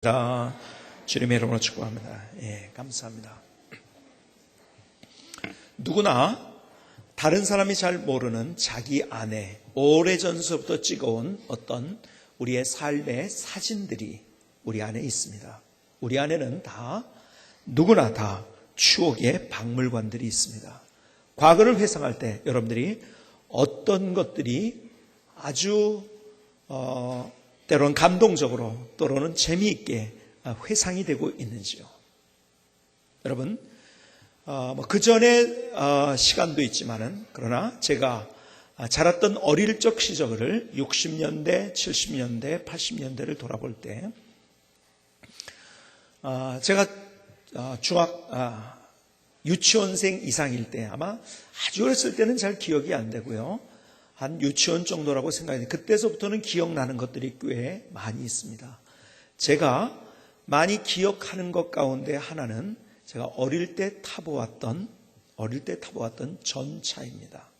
자, 주님의 이름으로 축복합니다. 감사합니다. 누구나 다른 사람이 잘 모르는 자기 안에 오래전서부터 찍어온 어떤 우리의 삶의 사진들이 우리 안에 있습니다. 우리 안에는 누구나 다 추억의 박물관들이 있습니다. 과거를 회상할 때 여러분들이 어떤 것들이 아주 때로는 감동적으로 또는 재미있게 회상이 되고 있는지요. 여러분, 그 전에 시간도 있지만은 그러나 제가 자랐던 어릴 적 시절을 60년대, 70년대, 80년대를 돌아볼 때 제가 유치원생 이상일 때 아마 아주 어렸을 때는 잘 기억이 안 되고요. 한 유치원 정도라고 생각해요. 그때서부터는 기억나는 것들이 꽤 많이 있습니다. 제가 많이 기억하는 것 가운데 하나는 제가 어릴 때 타보았던 전차입니다.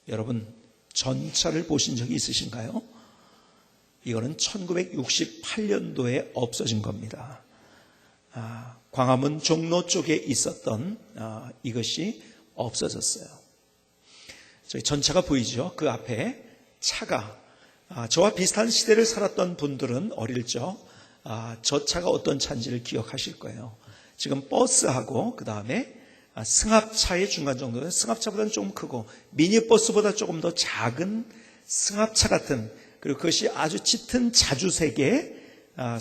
여러분, 전차를 보신 적이 있으신가요? 이거는 1968년도에 없어진 겁니다. 광화문 종로 쪽에 있었던 이것이 없어졌어요. 저희 전차가 보이죠? 그 앞에 차가, 저와 비슷한 시대를 살았던 분들은 어릴 적 저 차가 어떤 차인지를 기억하실 거예요. 지금 버스하고 그 다음에 승합차의 중간 정도는 승합차보다는 좀 크고 미니버스보다 조금 더 작은 승합차 같은, 그리고 그것이 아주 짙은 자주색의,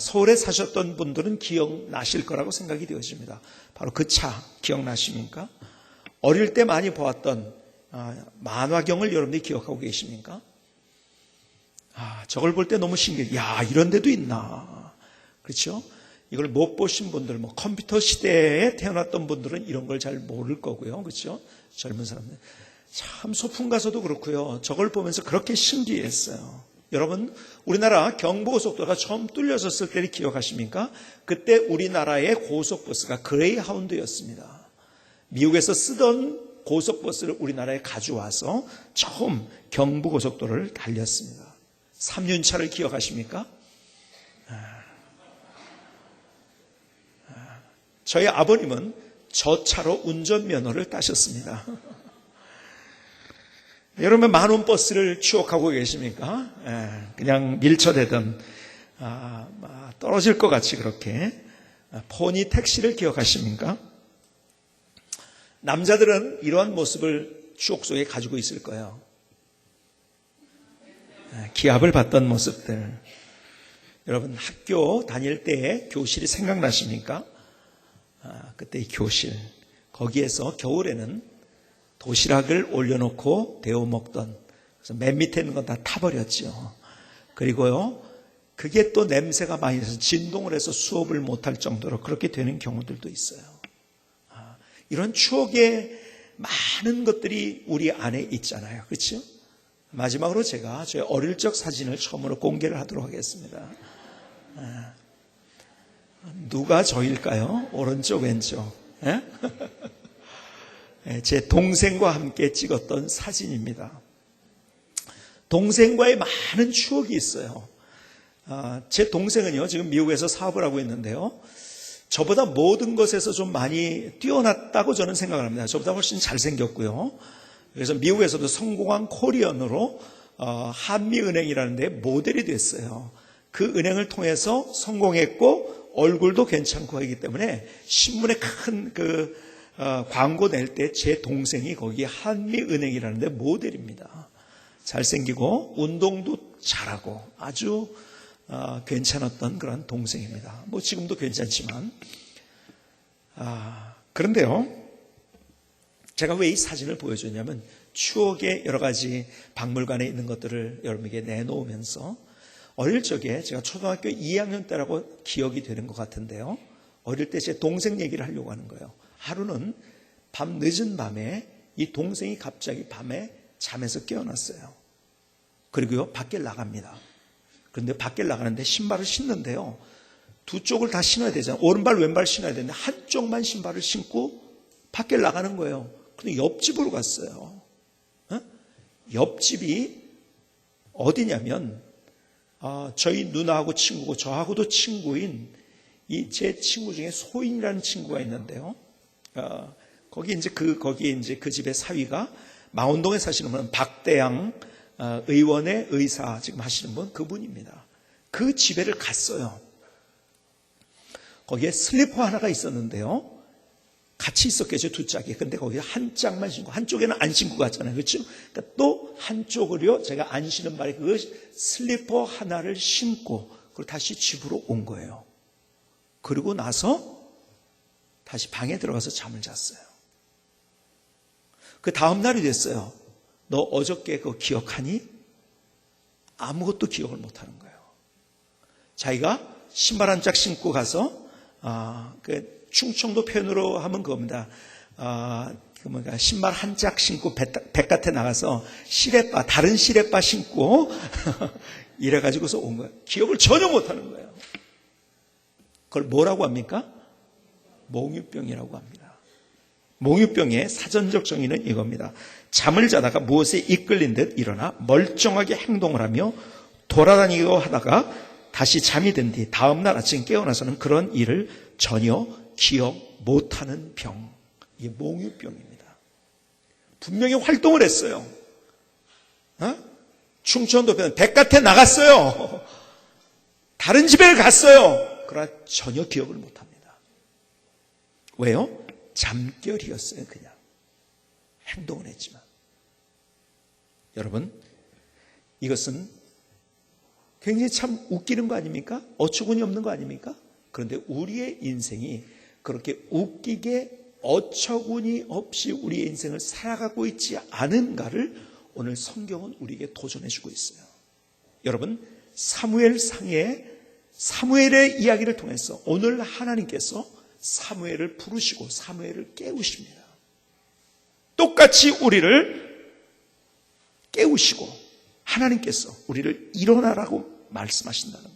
서울에 사셨던 분들은 기억나실 거라고 생각이 되어집니다. 바로 그 차 기억나십니까? 어릴 때 많이 보았던 만화경을 여러분들이 기억하고 계십니까? 저걸 볼 때 너무 신기해요. 야, 이런 데도 있나. 그렇죠? 이걸 못 보신 분들, 컴퓨터 시대에 태어났던 분들은 이런 걸 잘 모를 거고요. 그렇죠? 젊은 사람들. 참 소풍 가서도 그렇고요. 저걸 보면서 그렇게 신기했어요. 여러분, 우리나라 경부고속도로가 처음 뚫려졌을 때를 기억하십니까? 그때 우리나라의 고속버스가 그레이하운드였습니다. 미국에서 쓰던 고속버스를 우리나라에 가져와서 처음 경부고속도로를 달렸습니다. 3륜차를 기억하십니까? 저희 아버님은 저 차로 운전면허를 따셨습니다. 여러분, 만원 버스를 추억하고 계십니까? 그냥 밀쳐대던 떨어질 것 같이 그렇게 포니 택시를 기억하십니까? 남자들은 이러한 모습을 추억 속에 가지고 있을 거예요. 기합을 받던 모습들. 여러분, 학교 다닐 때의 교실이 생각나십니까? 그때의 교실. 거기에서 겨울에는 도시락을 올려놓고 데워 먹던, 그래서 맨 밑에 있는 건 다 타버렸죠. 그리고요, 그게 또 냄새가 많이 나서 진동을 해서 수업을 못할 정도로 그렇게 되는 경우들도 있어요. 이런 추억의 많은 것들이 우리 안에 있잖아요. 그렇죠? 마지막으로 제가 저의 어릴 적 사진을 처음으로 공개를 하도록 하겠습니다. 누가 저일까요? 오른쪽, 왼쪽. 제 동생과 함께 찍었던 사진입니다. 동생과의 많은 추억이 있어요. 제 동생은요, 지금 미국에서 사업을 하고 있는데요, 저보다 모든 것에서 좀 많이 뛰어났다고 저는 생각을 합니다. 저보다 훨씬 잘생겼고요. 그래서 미국에서도 성공한 코리언으로 한미은행이라는 데 모델이 됐어요. 그 은행을 통해서 성공했고 얼굴도 괜찮고 하기 때문에 신문에 큰 광고 낼 때 제 동생이 거기 한미은행이라는 데 모델입니다. 잘생기고 운동도 잘하고 아주 괜찮았던 그런 동생입니다. 지금도 괜찮지만. 그런데요, 제가 왜 이 사진을 보여주냐면 추억의 여러 가지 박물관에 있는 것들을 여러분에게 내놓으면서 어릴 적에 제가 초등학교 2학년 때라고 기억이 되는 것 같은데요, 어릴 때 제 동생 얘기를 하려고 하는 거예요. 하루는 늦은 밤에 이 동생이 갑자기 밤에 잠에서 깨어났어요. 그리고요, 밖에 나갑니다. 그런데 밖에 나가는데 신발을 신는데요, 두 쪽을 다 신어야 되잖아요. 오른발 왼발 신어야 되는데 한쪽만 신발을 신고 밖에 나가는 거예요. 근데 옆집으로 갔어요. 옆집이 어디냐면 저희 누나하고 친구고 저하고도 친구인 이 제 친구 중에 소인이라는 친구가 있는데요. 거기에 이제 그 집의 사위가 망원동에 사시는 분은 박대양 의원의 의사 지금 하시는 분, 그분입니다. 그 집에를 갔어요. 거기에 슬리퍼 하나가 있었는데요. 같이 있었겠죠, 두 짝이. 근데 거기에 한 짝만 신고, 한쪽에는 안 신고 갔잖아요. 그렇죠? 그러니까 또 한쪽을요, 제가 안 신은 말에 그 슬리퍼 하나를 신고, 그리고 다시 집으로 온 거예요. 그리고 나서 다시 방에 들어가서 잠을 잤어요. 그 다음 날이 됐어요. 너 어저께 그거 기억하니? 아무것도 기억을 못하는 거예요. 자기가 신발 한 짝 신고 가서 그 충청도 표현으로 하면 그겁니다. 신발 한 짝 신고 백밭에 나가서 다른 시레바 신고 이래가지고서 온 거예요. 기억을 전혀 못하는 거예요. 그걸 뭐라고 합니까? 몽유병이라고 합니다. 몽유병의 사전적 정의는 이겁니다. 잠을 자다가 무엇에 이끌린 듯 일어나 멀쩡하게 행동을 하며 돌아다니고 하다가 다시 잠이 든 뒤 다음날 아침 깨어나서는 그런 일을 전혀 기억 못하는 병. 이게 몽유병입니다. 분명히 활동을 했어요. 충청도 편 백밭에 나갔어요. 다른 집에 갔어요. 그러나 전혀 기억을 못합니다. 왜요? 잠결이었어요. 그냥 행동을 했지만. 여러분, 이것은 굉장히 참 웃기는 거 아닙니까? 어처구니 없는 거 아닙니까? 그런데 우리의 인생이 그렇게 웃기게 어처구니 없이 우리의 인생을 살아가고 있지 않은가를 오늘 성경은 우리에게 도전해 주고 있어요. 여러분, 사무엘의 이야기를 통해서 오늘 하나님께서 사무엘을 부르시고 사무엘을 깨우십니다. 똑같이 우리를 깨우시고 하나님께서 우리를 일어나라고 말씀하신다는 거예요.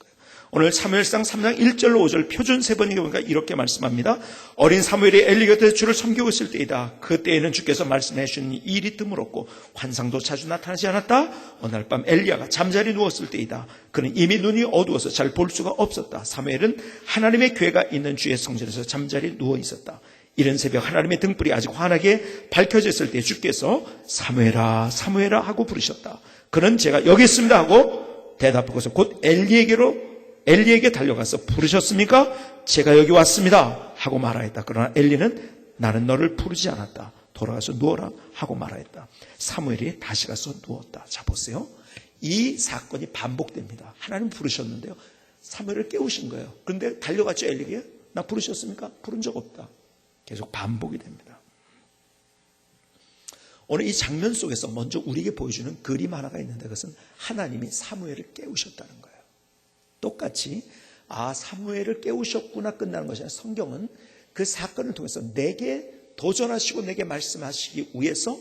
오늘 사무엘상 3장 1절로 5절 표준 세번역에 보니까 이렇게 말씀합니다. 어린 사무엘이 엘리 곁에 주를 섬기고 있을 때이다. 그때에는 주께서 말씀해 주신 일이 드물었고 환상도 자주 나타나지 않았다. 어느 날 밤 엘리야가 잠자리 누웠을 때이다. 그는 이미 눈이 어두워서 잘 볼 수가 없었다. 사무엘은 하나님의 궤가 있는 주의 성전에서 잠자리 누워 있었다. 이른 새벽 하나님의 등불이 아직 환하게 밝혀져 있을 때 주께서 사무엘아 사무엘아 하고 부르셨다. 그는 제가 여기 있습니다 하고 대답하고서 곧 엘리에게 달려가서 부르셨습니까? 제가 여기 왔습니다 하고 말하였다. 그러나 엘리는 나는 너를 부르지 않았다. 돌아가서 누워라 하고 말하였다. 사무엘이 다시 가서 누웠다. 자, 보세요. 이 사건이 반복됩니다. 하나님 부르셨는데요, 사무엘을 깨우신 거예요. 그런데 달려갔죠. 엘리에게. 나 부르셨습니까? 부른 적 없다. 계속 반복이 됩니다. 오늘 이 장면 속에서 먼저 우리에게 보여주는 그림 하나가 있는데, 그것은 하나님이 사무엘을 깨우셨다는 거예요. 똑같이 사무엘을 깨우셨구나 끝나는 것이 아니라 성경은 그 사건을 통해서 내게 도전하시고 내게 말씀하시기 위해서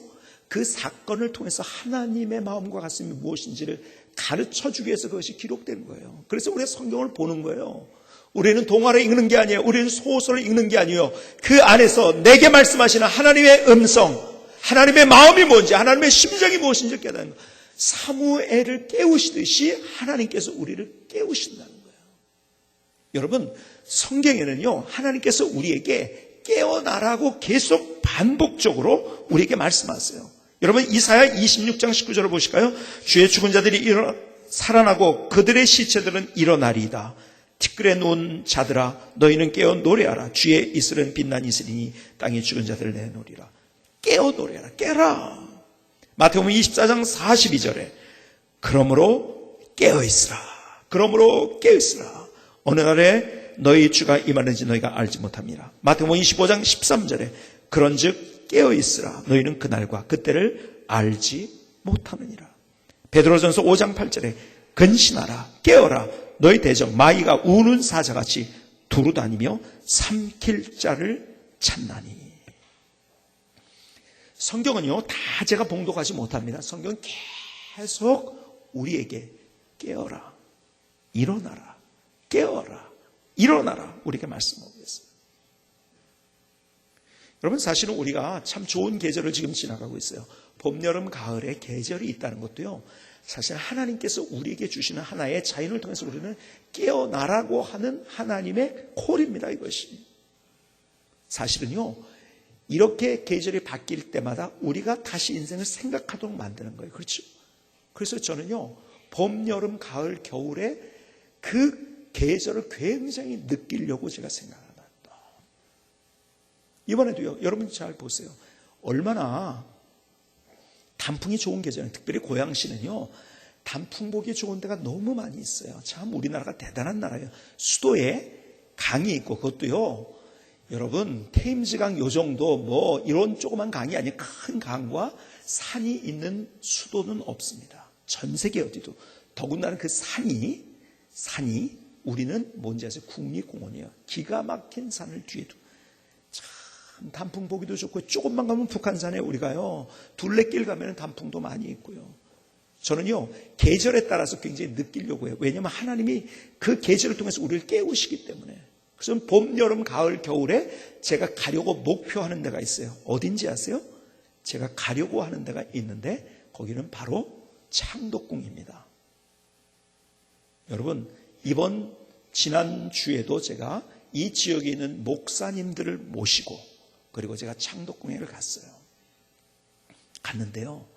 그 사건을 통해서 하나님의 마음과 가슴이 무엇인지를 가르쳐주기 위해서 그것이 기록된 거예요. 그래서 우리가 성경을 보는 거예요. 우리는 동화를 읽는 게 아니에요. 우리는 소설을 읽는 게 아니에요. 그 안에서 내게 말씀하시는 하나님의 음성, 하나님의 마음이 뭔지, 하나님의 심정이 무엇인지 깨닫는 거예요. 사무엘을 깨우시듯이 하나님께서 우리를 깨우신다는 거예요. 여러분, 성경에는요, 하나님께서 우리에게 깨어나라고 계속 반복적으로 우리에게 말씀하세요. 여러분, 이사야 26장 19절을 보실까요? 주의 죽은 자들이 살아나고 그들의 시체들은 일어나리이다. 티끌에 누운 자들아 너희는 깨어 노래하라. 주의 이슬은 빛난 이슬이니 땅의 죽은 자들을 내놓으리라. 깨어 노래하라. 깨라. 마태복음 24장 42절에 그러므로 깨어있으라. 그러므로 깨어있으라. 어느 날에 너희 주가 임하는지 너희가 알지 못합니다. 마태복음 25장 13절에 그런즉 깨어있으라. 너희는 그날과 그때를 알지 못하느니라. 베드로전서 5장 8절에 근신하라. 깨어라. 너희 대적 마귀가 우는 사자같이 두루다니며 삼킬 자를 찾나니. 성경은요, 다 제가 봉독하지 못합니다. 성경은 계속 우리에게 깨어라, 일어나라, 깨어라, 일어나라 우리에게 말씀하고 있어요. 여러분, 사실은 우리가 참 좋은 계절을 지금 지나가고 있어요. 봄, 여름, 가을에 계절이 있다는 것도요, 사실 하나님께서 우리에게 주시는 하나의 자연을 통해서 우리는 깨어나라고 하는 하나님의 콜입니다. 이것이 사실은요, 이렇게 계절이 바뀔 때마다 우리가 다시 인생을 생각하도록 만드는 거예요. 그렇죠? 그래서 저는요, 봄, 여름, 가을, 겨울에 그 계절을 굉장히 느끼려고 제가 생각합니다. 이번에도요, 여러분 잘 보세요. 얼마나 단풍이 좋은 계절은, 특별히 고양시는요, 단풍 보기 좋은 데가 너무 많이 있어요. 참 우리나라가 대단한 나라예요. 수도에 강이 있고, 그것도요, 여러분 테임즈강 요 정도 뭐 이런 조그만 강이 아니라 큰 강과 산이 있는 수도는 없습니다. 전 세계 어디도. 더군다나 그 산이 우리는 뭔지 아세요? 국립공원이에요. 기가 막힌 산을 뒤에 두고 참 단풍 보기도 좋고, 조금만 가면 북한산에 우리가요 둘레길 가면 단풍도 많이 있고요. 저는요 계절에 따라서 굉장히 느끼려고 해요. 왜냐하면 하나님이 그 계절을 통해서 우리를 깨우시기 때문에. 그래서 봄, 여름, 가을, 겨울에 제가 가려고 목표하는 데가 있어요. 어딘지 아세요? 제가 가려고 하는 데가 있는데 거기는 바로 창덕궁입니다. 여러분, 지난주에도 제가 이 지역에 있는 목사님들을 모시고 그리고 제가 창덕궁에 갔는데요.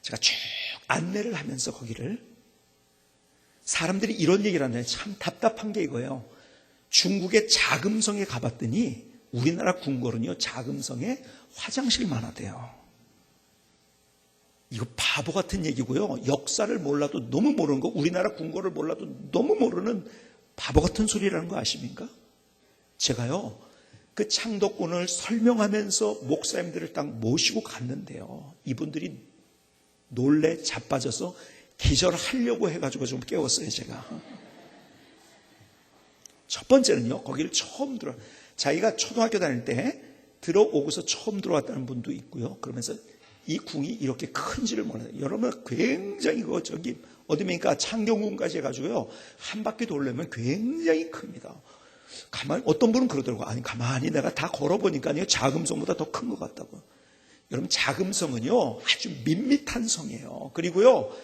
제가 쭉 안내를 하면서 거기를 사람들이 이런 얘기를 하는데 참 답답한 게 이거예요. 중국의 자금성에 가봤더니 우리나라 궁궐은요, 자금성에 화장실만 하대요. 이거 바보 같은 얘기고요. 역사를 몰라도 너무 모르는 거, 우리나라 궁궐을 몰라도 너무 모르는 바보 같은 소리라는 거 아십니까? 제가요, 그 창덕궁을 설명하면서 목사님들을 딱 모시고 갔는데요. 이분들이 놀래 자빠져서 기절하려고 해가지고 좀 깨웠어요, 제가. 첫 번째는요, 거기를 처음 자기가 초등학교 다닐 때 들어오고서 처음 들어왔다는 분도 있고요. 그러면서 이 궁이 이렇게 큰지를 몰라요. 여러분, 굉장히 어디입니까? 창경궁까지 해가지고요, 한 바퀴 돌려면 굉장히 큽니다. 어떤 분은 그러더라고요. 아니, 가만히 내가 다 걸어보니까요, 자금성보다 더 큰 것 같다고. 여러분, 자금성은요, 아주 밋밋한 성이에요. 그리고요,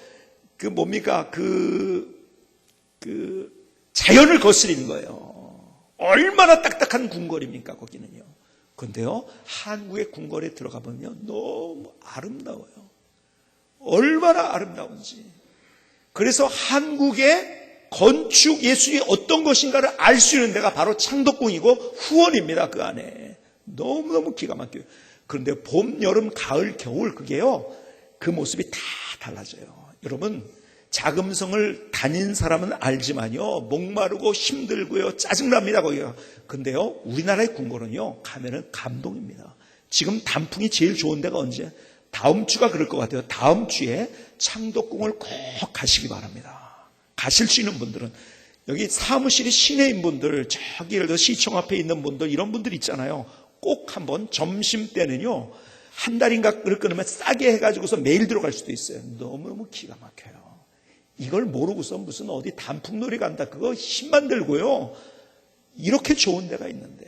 자연을 거스리는 거예요. 얼마나 딱딱한 궁궐입니까, 거기는요. 그런데요, 한국의 궁궐에 들어가 보면 너무 아름다워요. 얼마나 아름다운지. 그래서 한국의 건축 예술이 어떤 것인가를 알 수 있는 데가 바로 창덕궁이고 후원입니다, 그 안에. 너무너무 기가 막혀요. 그런데 봄, 여름, 가을, 겨울, 그게요, 그 모습이 다 달라져요. 여러분, 자금성을 다닌 사람은 알지만요, 목마르고 힘들고요, 짜증납니다, 거기가. 근데요, 우리나라의 궁궐은요, 가면은 감동입니다. 지금 단풍이 제일 좋은 데가 언제? 다음 주가 그럴 것 같아요. 다음 주에 창덕궁을 꼭 가시기 바랍니다. 가실 수 있는 분들은. 여기 사무실이 시내인 분들, 저기 예를 들어 시청 앞에 있는 분들, 이런 분들 있잖아요. 꼭 한번 점심 때는요, 한 달인가 끊으면 싸게 해가지고서 매일 들어갈 수도 있어요. 너무너무 기가 막혀요. 이걸 모르고서 무슨 어디 단풍놀이 간다, 그거 힘만 들고요, 이렇게 좋은 데가 있는데.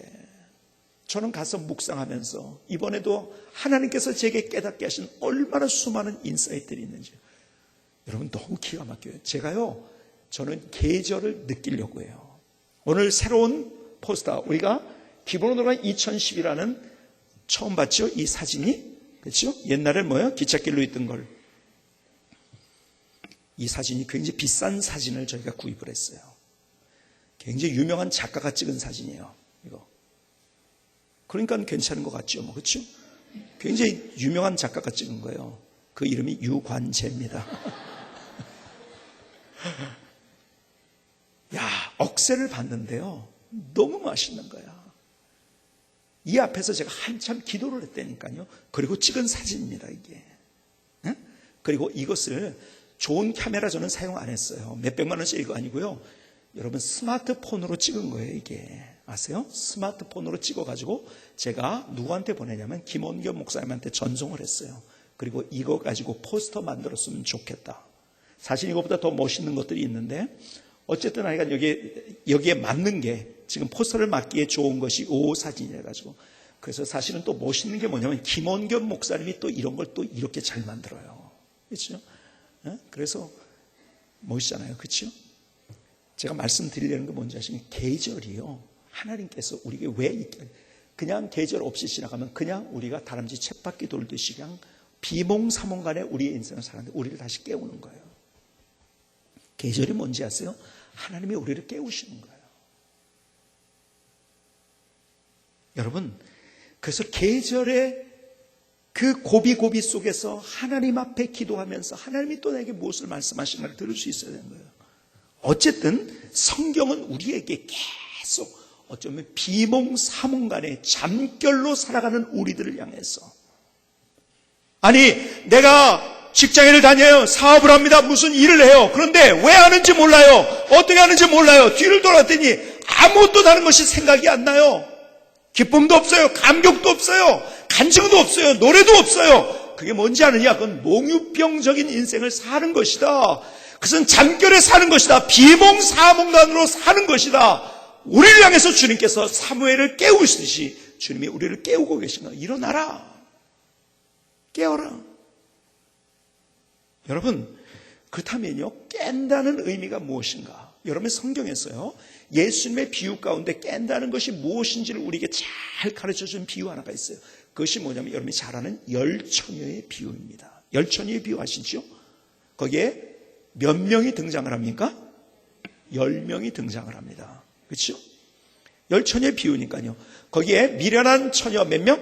저는 가서 묵상하면서 이번에도 하나님께서 제게 깨닫게 하신 얼마나 수많은 인사이트들이 있는지 여러분 너무 기가 막혀요. 저는 계절을 느끼려고 해요. 오늘 새로운 포스터, 우리가 기본으로 2010이라는 처음 봤죠? 이 사진이, 그렇죠? 옛날에 기찻길로 있던 걸. 이 사진이 굉장히 비싼 사진을 저희가 구입을 했어요. 굉장히 유명한 작가가 찍은 사진이에요, 이거. 그러니까 괜찮은 것 같죠, 그렇죠? 굉장히 유명한 작가가 찍은 거예요. 그 이름이 유관재입니다. 야, 억새를 봤는데요, 너무 맛있는 거야. 이 앞에서 제가 한참 기도를 했다니까요. 그리고 찍은 사진입니다, 이게. 네? 그리고 이것을 좋은 카메라 저는 사용 안 했어요. 몇백만 원짜리 이거 아니고요. 여러분, 스마트폰으로 찍은 거예요, 이게. 아세요? 스마트폰으로 찍어가지고 제가 누구한테 보내냐면 김원겸 목사님한테 전송을 했어요. 그리고 이거 가지고 포스터 만들었으면 좋겠다. 사실 이거보다 더 멋있는 것들이 있는데, 어쨌든 하여간 여기에 맞는 게, 지금 포스터를 맞기에 좋은 것이 오 사진이라 가지고. 그래서 사실은 또 멋있는 게 뭐냐면 김원겸 목사님이 또 이런 걸 또 이렇게 잘 만들어요. 그렇죠? 그래서 멋있잖아요. 그렇죠? 제가 말씀드리려는 게 뭔지 아시면 계절이요. 하나님께서 우리에게 왜 그냥 계절 없이 지나가면 그냥 우리가 다람쥐 쳇바퀴 돌듯이 그냥 비몽사몽간에 우리의 인생을 사는데 우리를 다시 깨우는 거예요. 계절이 뭔지 아세요? 하나님이 우리를 깨우시는 거예요. 여러분, 그래서 계절의 그 고비고비 속에서 하나님 앞에 기도하면서 하나님이 또 내게 무엇을 말씀하시는가를 들을 수 있어야 되는 거예요. 어쨌든 성경은 우리에게 계속 어쩌면 비몽사몽간에 잠결로 살아가는 우리들을 향해서, 아니 내가 직장인을 다녀요, 사업을 합니다, 무슨 일을 해요. 그런데 왜 하는지 몰라요, 어떻게 하는지 몰라요. 뒤를 돌아봤더니 아무것도 다른 것이 생각이 안 나요. 기쁨도 없어요, 감격도 없어요, 간증도 없어요, 노래도 없어요. 그게 뭔지 아느냐? 그건 몽유병적인 인생을 사는 것이다. 그것은 잠결에 사는 것이다. 비몽사몽간으로 사는 것이다. 우리를 향해서 주님께서 사무엘을 깨우시듯이 주님이 우리를 깨우고 계신 거예요. 일어나라, 깨어라. 여러분, 그렇다면요, 깬다는 의미가 무엇인가? 여러분, 성경에서요, 예수님의 비유 가운데 깬다는 것이 무엇인지를 우리에게 잘 가르쳐준 비유 하나가 있어요. 그것이 뭐냐면 여러분이 잘 아는 열처녀의 비유입니다. 열처녀의 비유 아시죠? 거기에 몇 명이 등장을 합니까? 10명이 등장을 합니다. 그렇죠? 열처녀의 비유니까요. 거기에 미련한 처녀 몇 명?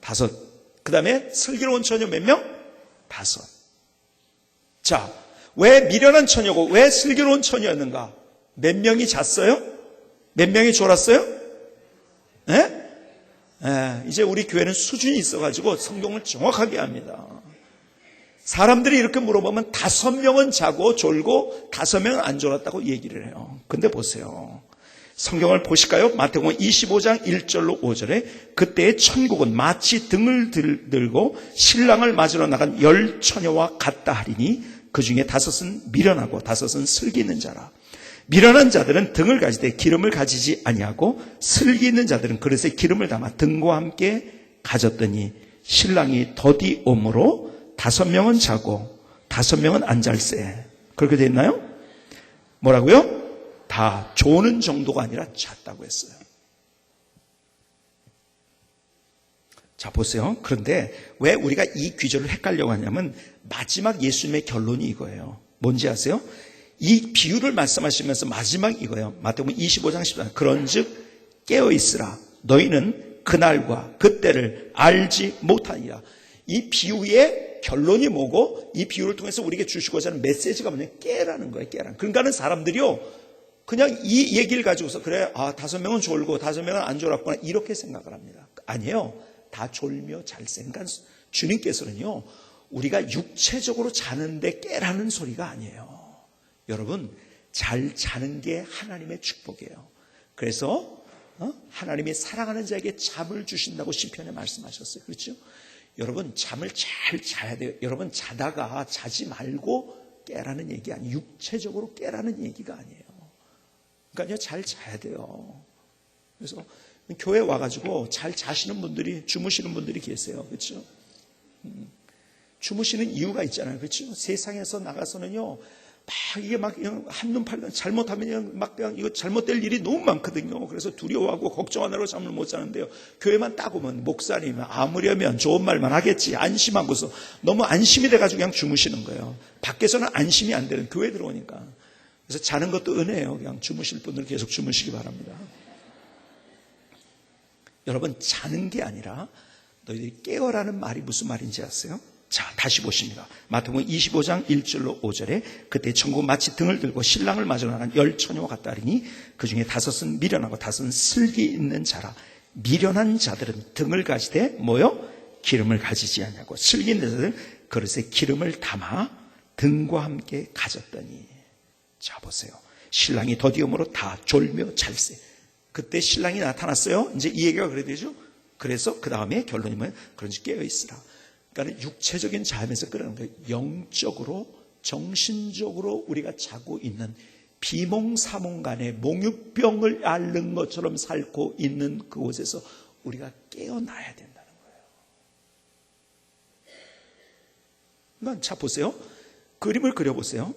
5. 그 다음에 슬기로운 처녀 몇 명? 5. 자, 왜 미련한 처녀고 왜 슬기로운 처녀였는가? 몇 명이 잤어요? 몇 명이 졸았어요? 네? 이제 우리 교회는 수준이 있어가지고 성경을 정확하게 합니다. 사람들이 이렇게 물어보면 5명은 자고 졸고 5명은 안 졸았다고 얘기를 해요. 근데 보세요, 성경을 보실까요? 마태복음 25장 1절로 5절에 그때의 천국은 마치 등을 들고 신랑을 맞으러 나간 10처녀와 같다 하리니 그 중에 5은 미련하고 5은 슬기 있는 자라. 미련한 자들은 등을 가지되 기름을 가지지 아니하고 슬기 있는 자들은 그릇에 기름을 담아 등과 함께 가졌더니 신랑이 더디 오므로 5명은 자고 5명은 안 잘세. 그렇게 돼 있나요? 뭐라고요? 다 조는 정도가 아니라 잤다고 했어요. 자, 보세요. 그런데 왜 우리가 이 귀절을 헷갈려고 하냐면 마지막 예수님의 결론이 이거예요. 뭔지 아세요? 이 비유를 말씀하시면서 마지막 이거예요. 마태복음 25장 14절. 그런즉 깨어있으라. 너희는 그날과 그때를 알지 못하니라. 이 비유의 결론이 뭐고 이 비유를 통해서 우리에게 주시고자 하는 메시지가 뭐냐면 깨라는 거예요. 깨라는. 그러니까는 사람들이요, 그냥 이 얘기를 가지고서 그래, 5명은 졸고 5명은 안 졸았구나 이렇게 생각을 합니다. 아니에요. 다 졸며 잘세. 그러니까 주님께서는요, 우리가 육체적으로 자는데 깨라는 소리가 아니에요. 여러분, 잘 자는 게 하나님의 축복이에요. 그래서 하나님이 사랑하는 자에게 잠을 주신다고 시편에 말씀하셨어요. 그렇죠? 여러분, 잠을 잘 자야 돼요. 여러분, 자다가 자지 말고 깨라는 얘기 아니에요. 육체적으로 깨라는 얘기가 아니에요. 그러니까 잘 자야 돼요. 그래서 교회 와가지고 잘 자시는 분들이, 주무시는 분들이 계세요. 그렇죠? 주무시는 이유가 있잖아요. 그렇죠? 세상에서 나가서는요, 이게 막 한눈 팔면 잘못하면 막 그냥 이거 잘못될 일이 너무 많거든요. 그래서 두려워하고 걱정하느라고 잠을 못 자는데요. 교회만 딱 오면 목사님은 아무려면 좋은 말만 하겠지 안심하고서 너무 안심이 돼가지고 그냥 주무시는 거예요. 밖에서는 안심이 안 되는, 교회 들어오니까. 그래서 자는 것도 은혜예요. 그냥 주무실 분들은 계속 주무시기 바랍니다. 여러분, 자는 게 아니라 너희들이 깨어라는 말이 무슨 말인지 아세요? 자, 다시 보십니다. 마태복음 25장 1절로 5절에 그때 천국 마치 등을 들고 신랑을 맞으러 나간 10처녀와 같다 하리니 그 중에 5은 미련하고 5은 슬기 있는 자라. 미련한 자들은 등을 가지되 뭐요? 기름을 가지지 않냐고. 슬기 있는 자들은 그릇에 기름을 담아 등과 함께 가졌더니. 자, 보세요. 신랑이 더디움으로 다 졸며 잘세. 그때 신랑이 나타났어요. 이제 이 얘기가 그래야 되죠. 그래서 그 다음에 결론이 뭐예요? 그런지 깨어있으라. 그러니까 육체적인 잠에서 끌어내는 거예요. 영적으로, 정신적으로 우리가 자고 있는 비몽사몽간에 몽유병을 앓는 것처럼 살고 있는 그곳에서 우리가 깨어나야 된다는 거예요. 그러니까 자, 보세요. 그림을 그려보세요.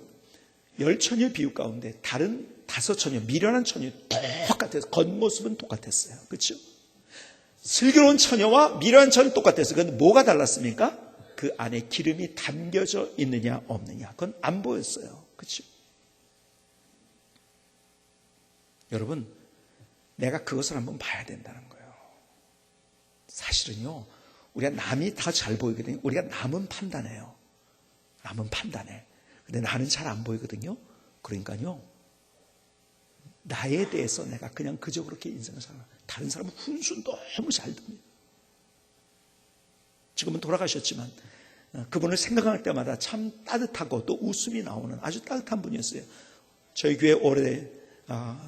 10처녀의 비유 가운데 다른 5처녀, 미련한 처녀 똑같았어요. 겉모습은 똑같았어요. 그렇죠? 슬기로운 처녀와 미련한 처녀는 똑같았어요. 그런데 뭐가 달랐습니까? 그 안에 기름이 담겨져 있느냐 없느냐, 그건 안 보였어요. 그렇죠? 여러분, 내가 그것을 한번 봐야 된다는 거예요. 사실은요, 우리가 남이 다 잘 보이거든요. 우리가 남은 판단해요. 남은 판단해. 근데 나는 잘 안 보이거든요. 그러니까요, 나에 대해서 내가 그냥 그저 그렇게 인생을 살아. 다른 사람은 훈수 너무 잘 듭니다. 지금은 돌아가셨지만 그분을 생각할 때마다 참 따뜻하고 또 웃음이 나오는 아주 따뜻한 분이었어요. 저희 교회 오래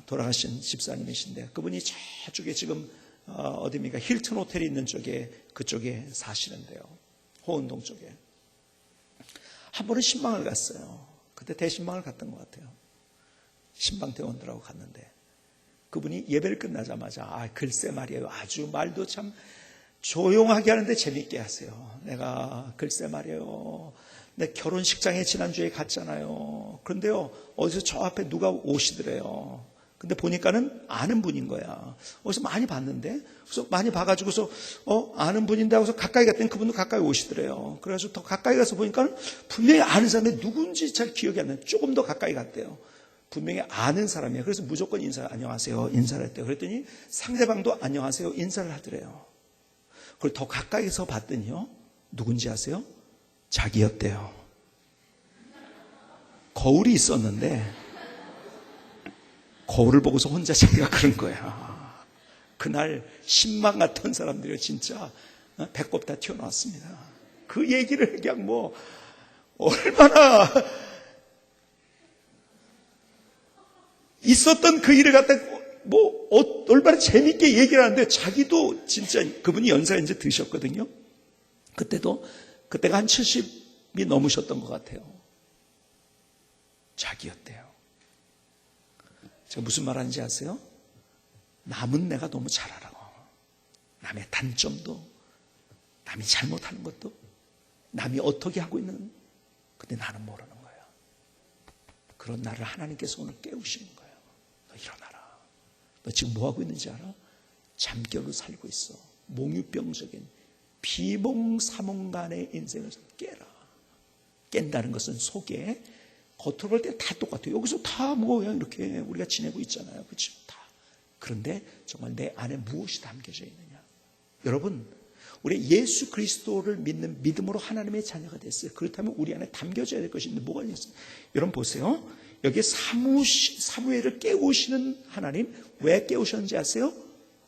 돌아가신 집사님이신데, 그분이 저쪽에 지금 어디입니까? 힐튼 호텔이 있는 쪽에, 그쪽에 사시는데요. 호은동 쪽에. 한 번은 신방을 갔어요. 그때 대신방을 갔던 것 같아요. 신방대원들하고 갔는데, 그분이 예배를 끝나자마자 글쎄 말이에요, 아주 말도 참 조용하게 하는데 재밌게 하세요. 내가 글쎄 말이에요, 내 결혼식장에 지난주에 갔잖아요. 그런데요, 어디서 저 앞에 누가 오시더래요. 근데 보니까는 아는 분인 거야. 어디서 많이 봤는데, 그래서 많이 봐가지고서 아는 분인데 하고서 가까이 갔더니 그분도 가까이 오시더래요. 그래가지고 더 가까이 가서 보니까 분명히 아는 사람이 누군지 잘 기억이 안 나요. 조금 더 가까이 갔대요. 분명히 아는 사람이에요. 그래서 무조건 안녕하세요 인사를 했대요. 그랬더니 상대방도 안녕하세요 인사를 하더래요. 그걸 더 가까이서 봤더니요, 누군지 아세요? 자기였대요. 거울이 있었는데 거울을 보고서 혼자 자기가 그런 거야. 그날 신망 같은 사람들이 진짜 배꼽 다 튀어나왔습니다. 그 얘기를 그냥 얼마나 있었던 그 일을 갖다 얼마나 재밌게 얘기를 하는데, 자기도 진짜 그분이 연세가 이제 드셨거든요. 그때가 한 70이 넘으셨던 것 같아요. 자기였대요. 제가 무슨 말 하는지 아세요? 남은 내가 너무 잘 알아. 남의 단점도, 남이 잘못하는 것도, 남이 어떻게 하고 있는, 근데 나는 모르는 거예요. 그런 나를 하나님께서 오늘 깨우시는 거예요. 너 일어나라. 너 지금 뭐 하고 있는지 알아? 잠결로 살고 있어. 몽유병적인 비몽사몽간의 인생을 깨라. 깬다는 것은 속에 겉으로 볼 때 다 똑같아요. 여기서 다 그냥 이렇게 우리가 지내고 있잖아요. 그렇죠? 다. 그런데 정말 내 안에 무엇이 담겨져 있느냐? 여러분, 우리 예수 그리스도를 믿는 믿음으로 하나님의 자녀가 됐어요. 그렇다면 우리 안에 담겨져야 될 것이 있는데 뭐가 있어요? 여러분 보세요. 여기에 사무엘을 깨우시는 하나님, 왜 깨우셨는지 아세요?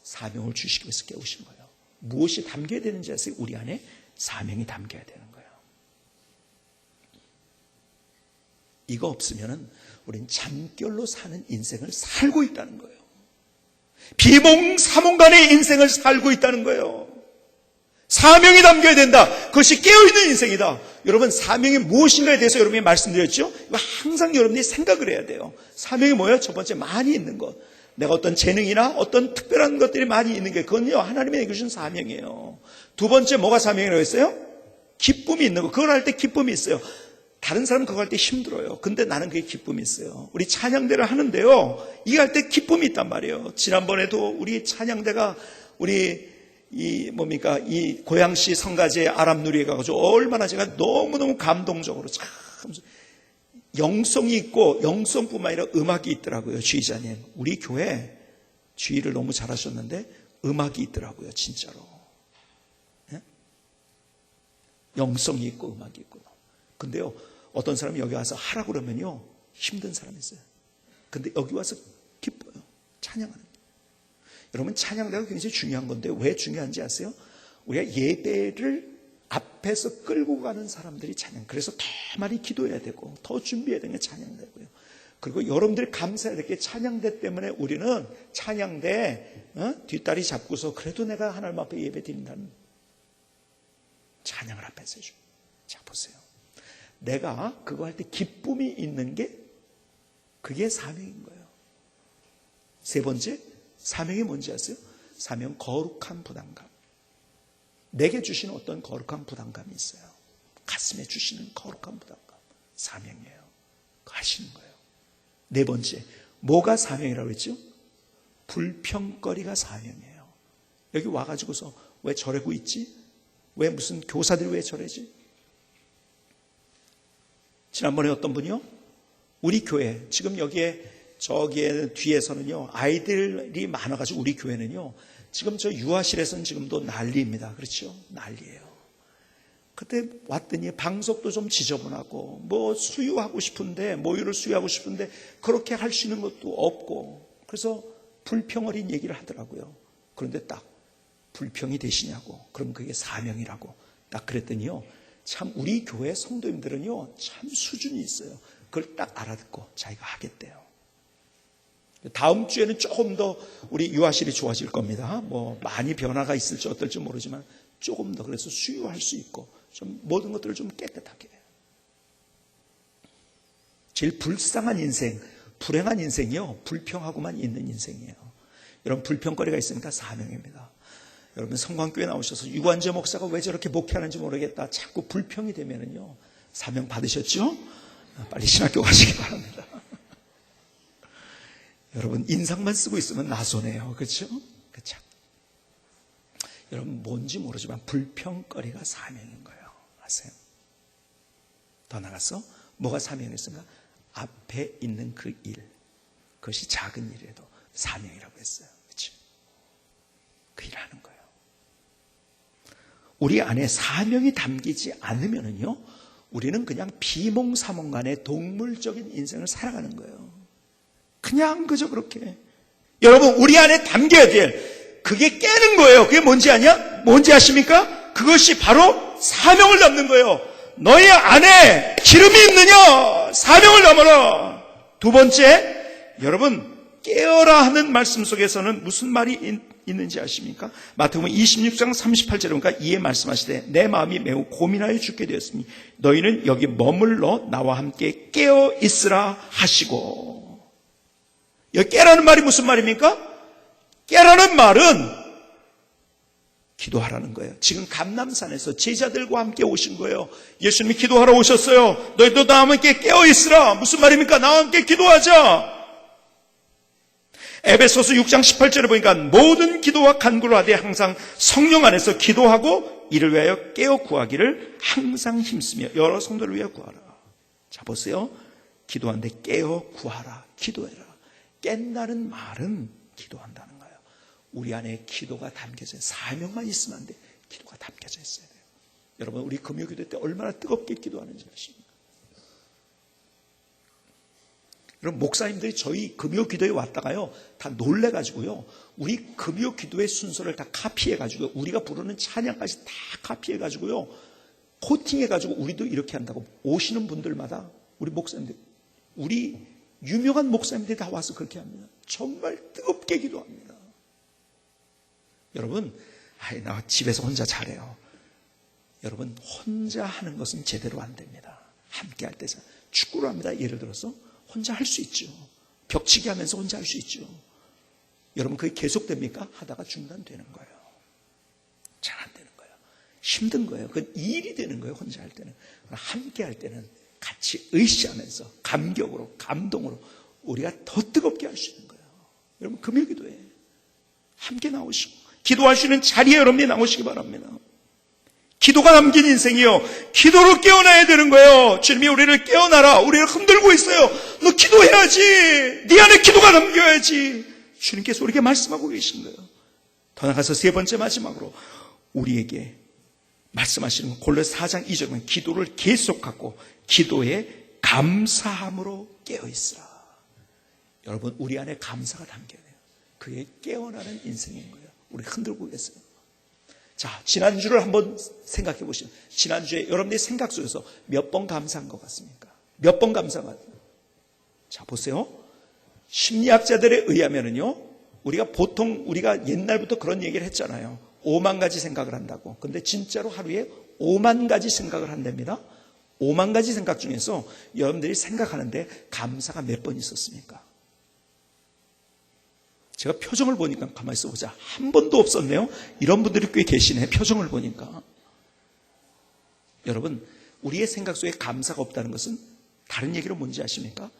사명을 주시기 위해서 깨우신 거예요. 무엇이 담겨야 되는지 아세요? 우리 안에 사명이 담겨야 되는 거예요. 이거 없으면 우린 잠결로 사는 인생을 살고 있다는 거예요. 비몽사몽간의 인생을 살고 있다는 거예요. 사명이 담겨야 된다. 그것이 깨어있는 인생이다. 여러분, 사명이 무엇인가에 대해서 여러분이 말씀드렸죠? 이거 항상 여러분이 생각을 해야 돼요. 사명이 뭐예요? 첫 번째, 많이 있는 것. 내가 어떤 재능이나 어떤 특별한 것들이 많이 있는 게, 그건요, 하나님이 내게 주신 사명이에요. 두 번째, 뭐가 사명이라고 했어요? 기쁨이 있는 것. 그걸 할 때 기쁨이 있어요. 다른 사람은 그거 할 때 힘들어요. 근데 나는 그게 기쁨이 있어요. 우리 찬양대를 하는데요, 이거 할 때 기쁨이 있단 말이에요. 지난번에도 우리 찬양대가 이 고양시 성가제 아람누리에 가가지고 얼마나 제가 너무너무 감동적으로 참 영성이 있고, 영성뿐만 아니라 음악이 있더라고요. 주의자님, 우리 교회 주의를 너무 잘하셨는데 음악이 있더라고요. 진짜로. 네? 영성이 있고 음악이 있고. 근데요, 어떤 사람이 여기 와서 하라고 그러면요, 힘든 사람이 있어요. 근데 여기 와서 기뻐요. 찬양하는. 여러분, 찬양대가 굉장히 중요한 건데 왜 중요한지 아세요? 우리가 예배를 앞에서 끌고 가는 사람들이 찬양. 그래서 더 많이 기도해야 되고 더 준비해야 되는 게 찬양대고요. 그리고 여러분들이 감사해야 될 게, 찬양대 때문에 우리는 찬양대 뒷다리 잡고서 그래도 내가 하나님 앞에 예배 드린다는 찬양을 앞에서 해줘. 자, 보세요. 내가 그거 할 때 기쁨이 있는 게, 그게 사명인 거예요. 세 번째, 사명이 뭔지 아세요? 사명, 거룩한 부담감. 내게 주시는 어떤 거룩한 부담감이 있어요. 가슴에 주시는 거룩한 부담감. 사명이에요. 하시는 거예요. 네 번째, 뭐가 사명이라고 했죠? 불평거리가 사명이에요. 여기 와가지고서 왜 저러고 있지? 왜 무슨 교사들이 왜 저러지? 지난번에 어떤 분이요? 우리 교회, 지금 저기에 뒤에서는요, 아이들이 많아가지고 우리 교회는요, 지금 저 유아실에서는 지금도 난리입니다. 그렇죠? 난리예요. 그때 왔더니 방석도 좀 지저분하고, 수유하고 싶은데, 모유를 수유하고 싶은데, 그렇게 할 수 있는 것도 없고, 그래서 불평 어린 얘기를 하더라고요. 그런데 딱, 불평이 되시냐고. 그럼 그게 사명이라고. 딱 그랬더니요, 참 우리 교회 성도님들은요, 참 수준이 있어요. 그걸 딱 알아듣고 자기가 하겠대요. 다음 주에는 조금 더 우리 유아실이 좋아질 겁니다. 많이 변화가 있을지 어떨지 모르지만 조금 더, 그래서 수유할 수 있고 좀 모든 것들을 좀 깨끗하게. 제일 불쌍한 인생, 불행한 인생이요, 불평하고만 있는 인생이에요. 여러분, 불평거리가 있으니까 사명입니다. 여러분, 성광교회 나오셔서 유관재 목사가 왜 저렇게 목회하는지 모르겠다, 자꾸 불평이 되면은요, 사명 받으셨죠? 빨리 신학교 가시기 바랍니다. 여러분, 인상만 쓰고 있으면 나손해요. 그렇죠? 그렇죠? 여러분, 뭔지 모르지만 불평거리가 사명인 거예요. 아세요? 더 나가서 뭐가 사명이었습니까? 앞에 있는 그 일, 그것이 작은 일이라도 사명이라고 했어요. 그렇죠? 그 일을 하는 거예요. 우리 안에 사명이 담기지 않으면은요, 우리는 그냥 비몽사몽간의 동물적인 인생을 살아가는 거예요. 그냥 그저 그렇게. 여러분, 우리 안에 담겨야 될, 그게 깨는 거예요. 그게 뭔지 아냐? 뭔지 아십니까? 그것이 바로 사명을 담는 거예요. 너희 안에 기름이 있느냐? 사명을 담아라. 두 번째, 여러분, 깨어라 하는 말씀 속에서는 무슨 말이 있는지 아십니까? 마태복음 26장 38절에 보니까 이에 말씀하시되 내 마음이 매우 고민하여 죽게 되었으니 너희는 여기 머물러 나와 함께 깨어 있으라 하시고. 여기 깨라는 말이 무슨 말입니까? 깨라는 말은 기도하라는 거예요. 지금 감람산에서 제자들과 함께 오신 거예요. 예수님이 기도하러 오셨어요. 너희도 나와 함께 깨어 있으라. 무슨 말입니까? 나와 함께 기도하자. 에베소서 6장 18절에 보니까 모든 기도와 간구를 하되 항상 성령 안에서 기도하고 이를 위하여 깨어 구하기를 항상 힘쓰며 여러 성도를 위하여 구하라. 자, 보세요. 기도하는데 깨어 구하라. 기도해라. 깬다는 말은 기도한다는 거예요. 우리 안에 기도가 담겨져 있어요. 사명만 있으면 안 돼. 기도가 담겨져 있어야 돼요. 여러분, 우리 금요기도 때 얼마나 뜨겁게 기도하는지 아십니까? 여러분, 목사님들이 저희 금요 기도에 왔다가요, 다 놀래가지고요, 우리 금요 기도의 순서를 다 카피해가지고, 우리가 부르는 찬양까지 다 카피해가지고요, 코팅해가지고, 우리도 이렇게 한다고 오시는 분들마다, 우리 목사님들, 우리 유명한 목사님들이 다 와서 그렇게 합니다. 정말 뜨겁게 기도합니다. 여러분, 나 집에서 혼자 잘해요. 여러분, 혼자 하는 것은 제대로 안 됩니다. 함께 할 때, 축구를 합니다. 예를 들어서, 혼자 할 수 있죠. 벽치기 하면서 혼자 할 수 있죠. 여러분, 그게 계속됩니까? 하다가 중단되는 거예요. 잘 안 되는 거예요. 힘든 거예요. 그건 일이 되는 거예요. 혼자 할 때는. 함께 할 때는 같이 의시하면서 감격으로, 감동으로 우리가 더 뜨겁게 할 수 있는 거예요. 여러분, 금요기도에 함께 나오시고 기도할 수 있는 자리에 여러분이 나오시기 바랍니다. 기도가 담긴 인생이요, 기도로 깨어나야 되는 거예요. 주님이 우리를 깨어나라, 우리를 흔들고 있어요. 너 기도해야지. 네 안에 기도가 담겨야지. 주님께서 우리에게 말씀하고 계신 거예요. 더 나가서 세 번째, 마지막으로 우리에게 말씀하시는 골로새 4장 2절은 기도를 계속하고 기도에 감사함으로 깨어있으라. 여러분, 우리 안에 감사가 담겨야 돼요. 그게 깨어나는 인생인 거예요. 우리 흔들고 계세요. 자, 지난주를 한번 생각해 보시면, 지난주에 여러분들의 생각 속에서 몇 번 감사한 것 같습니까? 몇 번 감사한 것 같아요? 자, 보세요. 심리학자들에 의하면은요, 우리가 옛날부터 그런 얘기를 했잖아요. 5만 가지 생각을 한다고. 근데 진짜로 하루에 5만 가지 생각을 한답니다. 5만 가지 생각 중에서 여러분들이 생각하는데 감사가 몇 번 있었습니까? 제가 표정을 보니까 가만히 있어보자. 한 번도 없었네요. 이런 분들이 꽤 계시네. 표정을 보니까. 여러분, 우리의 생각 속에 감사가 없다는 것은 다른 얘기로 뭔지 아십니까?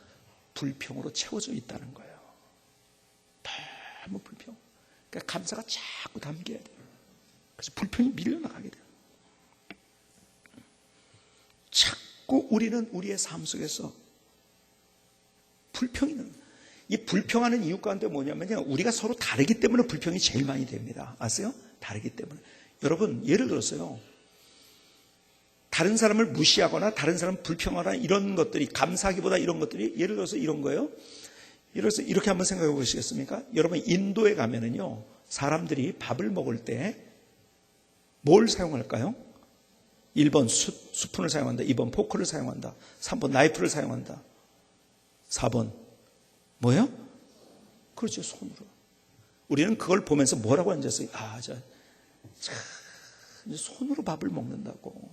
불평으로 채워져 있다는 거예요. 너무 불평. 그러니까 감사가 자꾸 담겨야 돼요. 그래서 불평이 밀려나가게 돼요. 자꾸 우리는 우리의 삶 속에서 불평이 나는 거예요. 이 불평하는 이유 가운데 뭐냐면요, 우리가 서로 다르기 때문에 불평이 제일 많이 됩니다. 아세요? 다르기 때문에. 여러분, 예를 들어서요, 다른 사람을 무시하거나 다른 사람 불평하거나 이런 것들이, 감사하기보다 이런 것들이, 예를 들어서 이런 거예요. 예를 들어서 이렇게 한번 생각해 보시겠습니까? 여러분, 인도에 가면은요, 사람들이 밥을 먹을 때 뭘 사용할까요? 1번 스푼을 사용한다, 2번 포크를 사용한다, 3번 나이프를 사용한다, 4번 뭐예요? 그렇죠, 손으로. 우리는 그걸 보면서 뭐라고 앉았어요? 이제 손으로 밥을 먹는다고,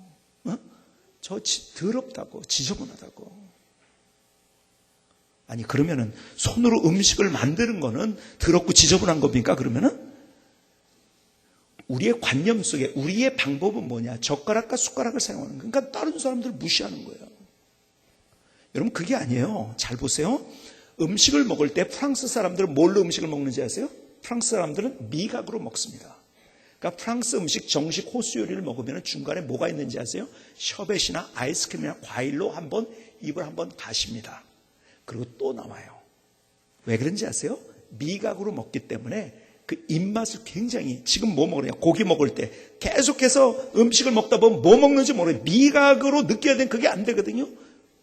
더럽다고, 지저분하다고. 아니, 그러면은 손으로 음식을 만드는 거는 더럽고 지저분한 겁니까? 그러면은 우리의 관념 속에 우리의 방법은 뭐냐? 젓가락과 숟가락을 사용하는 거예요. 그러니까 다른 사람들을 무시하는 거예요. 여러분, 그게 아니에요. 잘 보세요. 음식을 먹을 때 프랑스 사람들은 뭘로 음식을 먹는지 아세요? 프랑스 사람들은 미각으로 먹습니다. 그러니까 프랑스 음식 정식 코스 요리를 먹으면 중간에 뭐가 있는지 아세요? 셔벳이나 아이스크림이나 과일로 한번 입을 한번 가십니다. 그리고 또 나와요. 왜 그런지 아세요? 미각으로 먹기 때문에 그 입맛을 굉장히, 지금 뭐 먹으냐, 고기 먹을 때 계속해서 음식을 먹다 보면 뭐 먹는지 모르겠어요. 미각으로 느껴야 되는 그게 안 되거든요.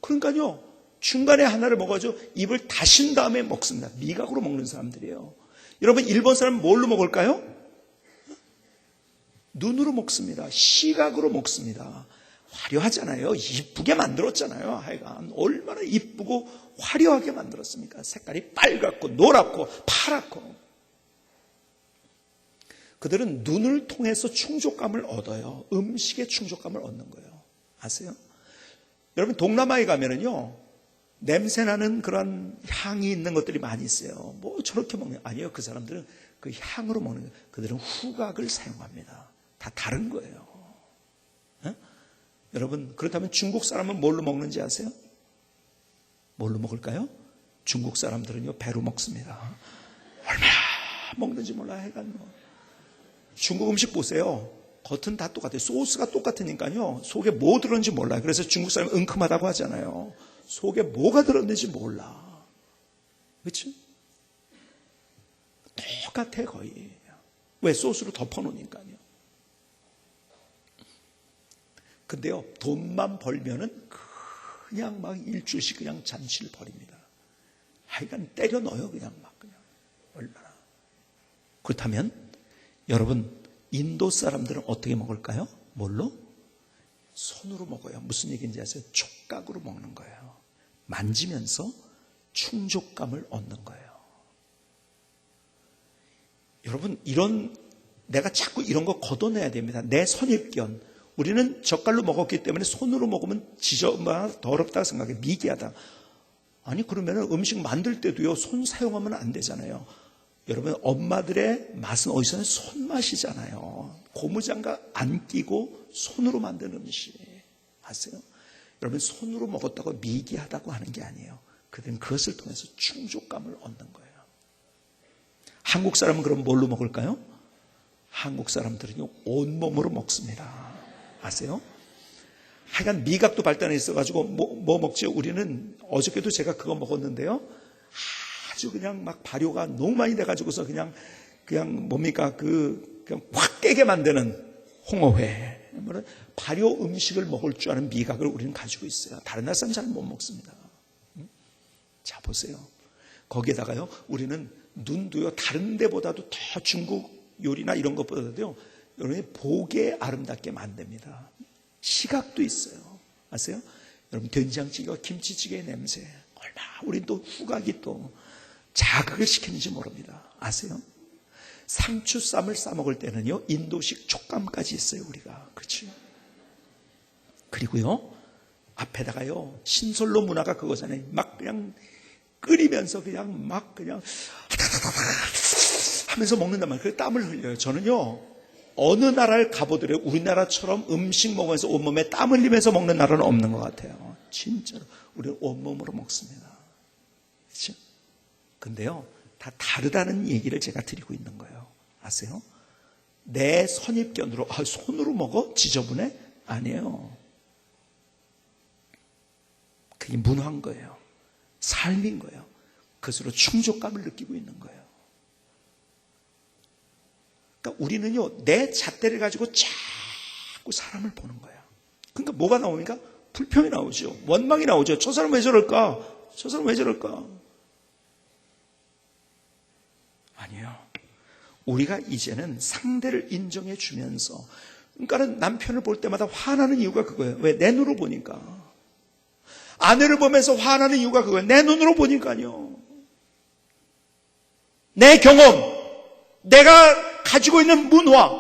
그러니까요, 중간에 하나를 먹어가지고 입을 닫은 다음에 먹습니다. 미각으로 먹는 사람들이에요. 여러분, 일본 사람은 뭘로 먹을까요? 눈으로 먹습니다. 시각으로 먹습니다. 화려하잖아요. 이쁘게 만들었잖아요. 하여간 얼마나 이쁘고 화려하게 만들었습니까? 색깔이 빨갛고 노랗고 파랗고. 그들은 눈을 통해서 충족감을 얻어요. 음식의 충족감을 얻는 거예요. 아세요? 여러분, 동남아에 가면은요, 냄새나는 그런 향이 있는 것들이 많이 있어요. 뭐 저렇게 먹는, 아니요. 그 사람들은 그 향으로 먹는 거예요. 그들은 후각을 사용합니다. 다 다른 거예요. 여러분, 그렇다면 중국 사람은 뭘로 먹는지 아세요? 뭘로 먹을까요? 중국 사람들은요, 배로 먹습니다. 얼마나 먹는지 몰라. 해간 뭐. 중국 음식 보세요. 겉은 다 똑같아요. 소스가 똑같으니까요, 속에 뭐 들었는지 몰라요. 그래서 중국 사람은 은큼하다고 하잖아요. 속에 뭐가 들었는지 몰라. 그렇죠? 똑같아 거의. 왜? 소스로 덮어놓으니까요. 근데요, 돈만 벌면은 그냥 막 일주일씩 그냥 잔치를 벌입니다. 하여간 때려 넣어요. 그냥 막 그냥. 얼마나. 그렇다면 여러분, 인도 사람들은 어떻게 먹을까요? 뭘로? 손으로 먹어요. 무슨 얘기인지 아세요? 촉각으로 먹는 거예요. 만지면서 충족감을 얻는 거예요. 여러분, 내가 자꾸 이런 거 걷어내야 됩니다. 내 선입견. 우리는 젓갈로 먹었기 때문에 손으로 먹으면 지저분하다, 더럽다고 생각해. 미개하다. 아니, 그러면 음식 만들 때도요, 손 사용하면 안 되잖아요. 여러분, 엄마들의 맛은 어디서는 손맛이잖아요. 고무장갑 안 끼고 손으로 만든 음식. 아세요? 여러분, 손으로 먹었다고 미개하다고 하는 게 아니에요. 그들은 그것을 통해서 충족감을 얻는 거예요. 한국 사람은 그럼 뭘로 먹을까요? 한국 사람들은요, 온몸으로 먹습니다. 아세요? 하여간 미각도 발달해 있어가지고 뭐 먹지? 우리는 어저께도 제가 그거 먹었는데요, 아주 그냥 막 발효가 너무 많이 돼가지고서 그냥 뭡니까? 그냥 확 깨게 만드는 홍어회. 발효 음식을 먹을 줄 아는 미각을 우리는 가지고 있어요. 다른 나라 사람은 잘 못 먹습니다. 자, 보세요. 거기에다가요, 우리는 눈도요, 다른 데보다도 더 중국 요리나 이런 것보다도요, 여러분이 보게 아름답게 만듭니다. 시각도 있어요. 아세요? 여러분, 된장찌개와 김치찌개의 냄새, 얼마나 우린 또 후각이 또 자극을 시키는지 모릅니다. 아세요? 상추쌈을 싸먹을 때는요, 인도식 촉감까지 있어요, 우리가. 그렇죠? 그리고요, 앞에다가요, 신솔로 문화가 그거잖아요. 막 그냥 끓이면서 그냥 막 그냥 하면서 먹는단 말이에요. 그래서 땀을 흘려요. 저는요, 어느 나라를 가보더라도 우리나라처럼 음식 먹으면서 온몸에 땀 흘리면서 먹는 나라는 없는 것 같아요. 진짜로. 우리는 온몸으로 먹습니다. 그렇죠? 근데요, 다 다르다는 얘기를 제가 드리고 있는 거예요. 아세요? 내 선입견으로 손으로 먹어? 지저분해? 아니에요. 그게 문화인 거예요. 삶인 거예요. 그것으로 충족감을 느끼고 있는 거예요. 그러니까 우리는요, 내 잣대를 가지고 자꾸 사람을 보는 거예요. 그러니까 뭐가 나오니까 불평이 나오죠. 원망이 나오죠. 저 사람 왜 저럴까? 저 사람 왜 저럴까? 아니에요. 우리가 이제는 상대를 인정해 주면서, 그러니까 남편을 볼 때마다 화나는 이유가 그거예요. 왜? 내 눈으로 보니까. 아내를 보면서 화나는 이유가 그거예요. 내 눈으로 보니까요. 내 경험, 내가 가지고 있는 문화,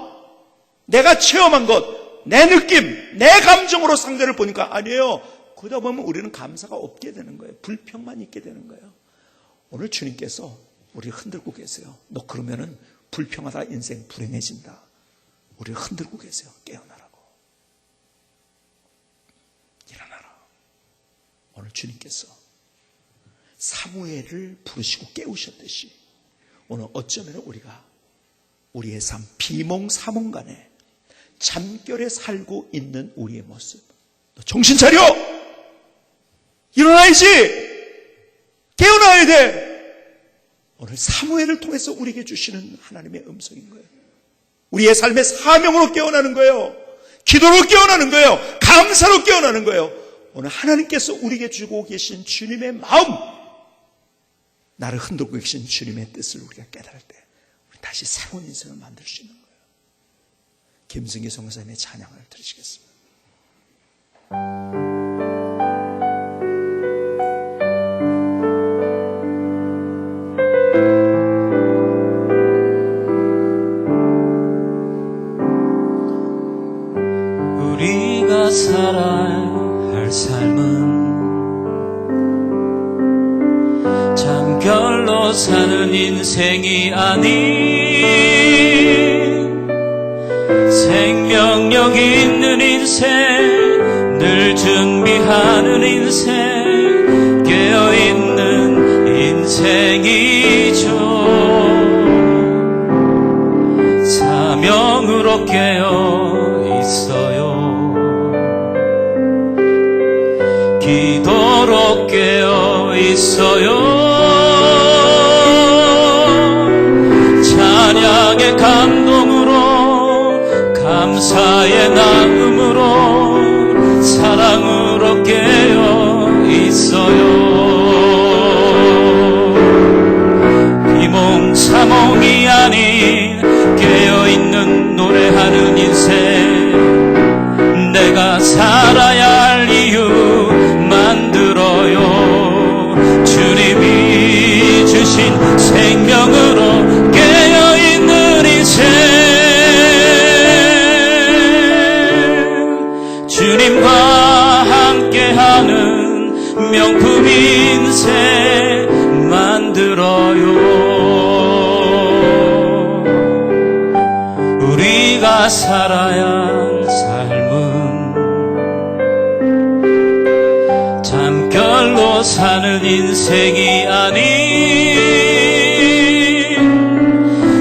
내가 체험한 것, 내 느낌, 내 감정으로 상대를 보니까 아니에요. 그러다 보면 우리는 감사가 없게 되는 거예요. 불평만 있게 되는 거예요. 오늘 주님께서 우리를 흔들고 계세요. 너 그러면은 불평하다 인생 불행해진다. 우리를 흔들고 계세요. 깨어나라고. 일어나라. 오늘 주님께서 사무엘을 부르시고 깨우셨듯이 오늘 어쩌면 우리가 우리의 삶, 비몽사몽간에 잠결에 살고 있는 우리의 모습. 너 정신 차려! 일어나야지! 깨어나야 돼! 오늘 사무엘을 통해서 우리에게 주시는 하나님의 음성인 거예요. 우리의 삶의 사명으로 깨어나는 거예요. 기도로 깨어나는 거예요. 감사로 깨어나는 거예요. 오늘 하나님께서 우리에게 주고 계신 주님의 마음, 나를 흔들고 계신 주님의 뜻을 우리가 깨달을 때 우리 다시 새로운 인생을 만들 수 있는 거예요. 김승기 성사님의 찬양을 들으시겠습니다. 우리가 살아야 할 삶은 잠결로 사는 인생이 아닌 생명력 있는 인생, 늘 준비하는 인생, 깨어있는 인생이죠. 사명으로 깨어 있어요. 기도로 깨어 있어요. 찬양의 감동으로, 감사의 나음으로, 사랑으로 깨어 있어요. 비몽사몽이 아닌 깨어있는 노래하는 인생, 내가 살아야 할 이유 만들어요. 주님이 주신 생명으로 깨어있는 인생, 주님과 함께하는 명품 인생 만들어요. 우리가 살아야 할 삶은 잠결로 사는 인생이 아닌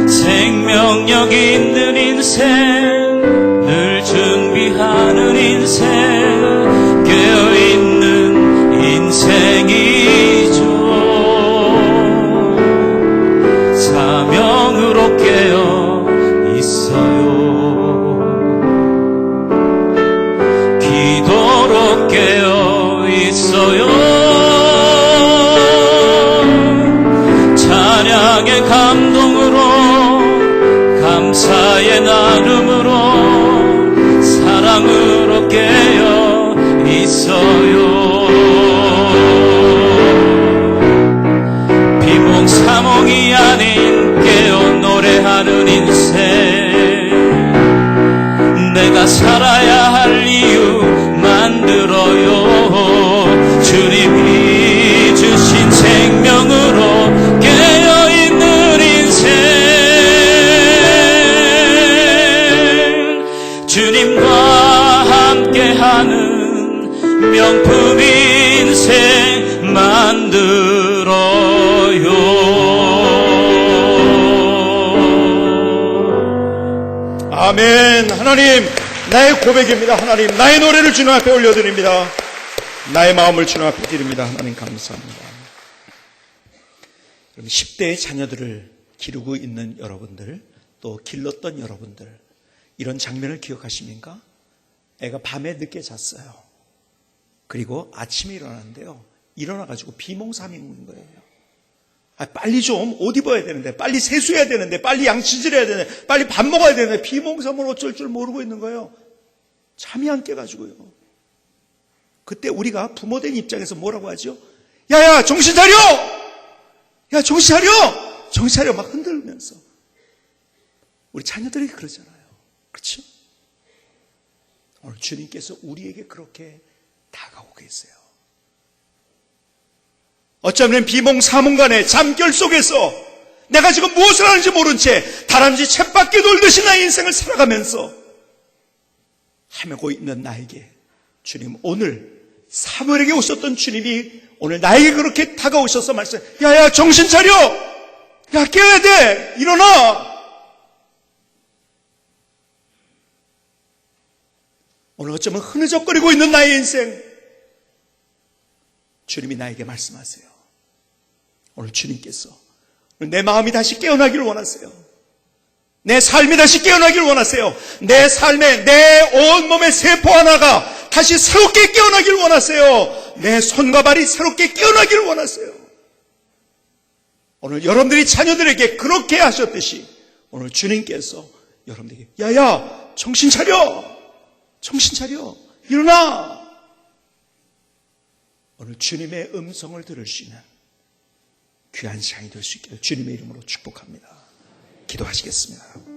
생명력 있는 인생, 늘 준비하는 인생, 깨어있는 인생이죠. 사명으로 깨어 있어요. 기도로 깨어 있어요. 찬양의 감동으로, 감사의 나름으로, 사랑으로 깨어 있어요. 비몽사몽이 아닌 깨어 노래하는 인생, 내가 살아야 할 이유 만들어요. 주님이 주신 생명으로 깨어있는 인생, 주님과 함께하는 명품 인생 인생 만들어요. 아멘. 하나님, 나의 고백입니다. 하나님, 나의 노래를 주님 앞에 올려드립니다. 나의 마음을 주님 앞에 드립니다. 하나님 감사합니다. 10대의 자녀들을 기르고 있는 여러분들, 또 길렀던 여러분들, 이런 장면을 기억하십니까? 애가 밤에 늦게 잤어요. 그리고 아침에 일어났는데요, 일어나가지고 비몽사몽인 거예요. 빨리 좀 옷 입어야 되는데, 빨리 세수해야 되는데, 빨리 양치질 해야 되는데, 빨리 밥 먹어야 되는데, 비몽사몽 어쩔 줄 모르고 있는 거예요. 잠이 안 깨가지고요. 그때 우리가 부모된 입장에서 뭐라고 하죠? 야야, 정신 차려! 야, 정신 차려! 정신 차려! 막 흔들면서. 우리 자녀들이 그러잖아요. 그렇죠? 오늘 주님께서 우리에게 그렇게 다가오고 계세요. 어쩌면 비몽사몽간에 잠결 속에서 내가 지금 무엇을 하는지 모른 채 다람쥐 쳇바퀴 돌듯이 나의 인생을 살아가면서 헤매고 있는 나에게 주님, 오늘 사무엘에게 오셨던 주님이 오늘 나에게 그렇게 다가오셔서 말씀해, 야야, 정신 차려! 야, 깨어야 돼! 일어나! 오늘 어쩌면 흐느적거리고 있는 나의 인생, 주님이 나에게 말씀하세요. 오늘 주님께서 내 마음이 다시 깨어나기를 원하세요. 내 삶이 다시 깨어나기를 원하세요. 내 삶에 내 온몸의 세포 하나가 다시 새롭게 깨어나기를 원하세요. 내 손과 발이 새롭게 깨어나기를 원하세요. 오늘 여러분들이 자녀들에게 그렇게 하셨듯이 오늘 주님께서 여러분들에게, 야야, 정신 차려! 정신 차려! 일어나! 오늘 주님의 음성을 들을 수 있는 귀한 시간이 될 수 있기를 주님의 이름으로 축복합니다. 기도하시겠습니다.